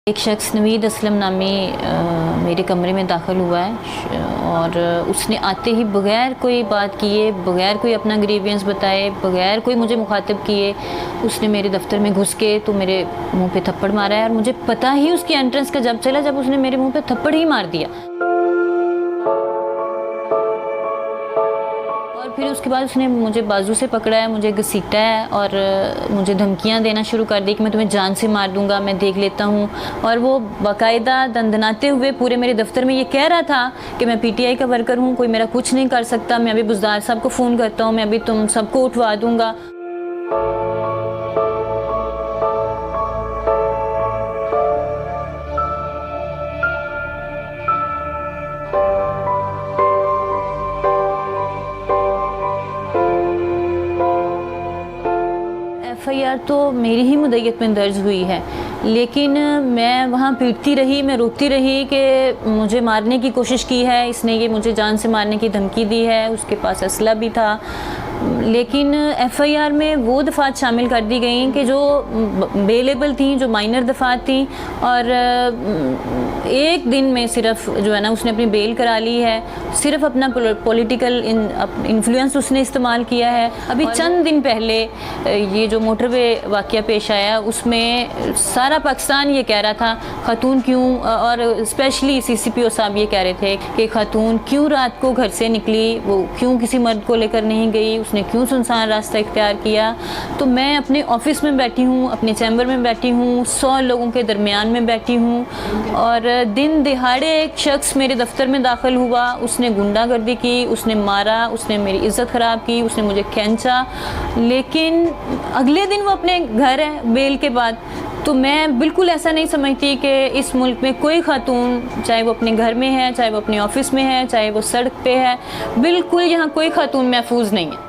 एक शख्स नवीद असलम नामी मेरे कमरे में दाखिल हुआ है और उसने आते ही बग़ैर कोई बात किए, बग़ैर कोई अपना ग्रीवियंस बताए, बग़ैर कोई मुझे मुखातिब किए उसने मेरे दफ्तर में घुस के तो मेरे मुंह पे थप्पड़ मारा है। और मुझे पता ही उसकी एंट्रेंस का जब चला जब उसने मेरे मुंह पे थप्पड़ ही मार दिया। और फिर उसके बाद उसने मुझे बाजू से पकड़ा है, मुझे घसीटा है और मुझे धमकियां देना शुरू कर दी कि मैं तुम्हें जान से मार दूंगा, मैं देख लेता हूं। और वो बाकायदा दंदनाते हुए पूरे मेरे दफ्तर में ये कह रहा था कि मैं पीटीआई का वर्कर हूं, कोई मेरा कुछ नहीं कर सकता, मैं अभी बुज़दार साहब को फ़ोन करता हूं, मैं अभी तुम सबको उठवा दूंगा। FIR तो मेरी ही मुद्दत में दर्ज हुई है, लेकिन मैं वहाँ पीटती रही, मैं रोती रही कि मुझे मारने की कोशिश की है इसने, ये मुझे जान से मारने की धमकी दी है, उसके पास असला भी था। लेकिन FIR में वो दफ़ात शामिल कर दी गई कि जो बेलेबल थी, जो माइनर दफ़ात थी। और एक दिन में सिर्फ जो है ना उसने अपनी बेल करा ली है, सिर्फ अपना पॉलिटिकल इन्फ्लुएंस उसने इस्तेमाल किया है। अभी चंद दिन पहले ये जो मोटरवे वाक़या पेश आया उसमें सारा पाकिस्तान ये कह रहा था ख़ातून क्यों, और स्पेशली CCPO साहब ये कह रहे थे कि ख़ातून क्यों रात को घर से निकली, वो क्यों किसी मर्द को लेकर नहीं गई, उसने क्यों सुनसान रास्ता इख्तियार किया। तो मैं अपने ऑफिस में बैठी हूँ, अपने चैम्बर में बैठी हूँ, 100 लोगों के दरमियान में बैठी हूँ और दिन दिहाड़े एक शख्स मेरे दफ्तर में दाखिल हुआ, उसने गुंडागर्दी की, उसने मारा, उसने मेरी इज़्ज़त ख़राब की, उसने मुझे खींचा। लेकिन अगले दिन वो अपने घर है बेल के बाद। तो मैं बिल्कुल ऐसा नहीं समझती कि इस मुल्क में कोई खातून, चाहे वो अपने घर में है, चाहे वो अपने ऑफिस में है, चाहे वो सड़क पे है, बिल्कुल यहाँ कोई खातून महफूज नहीं है।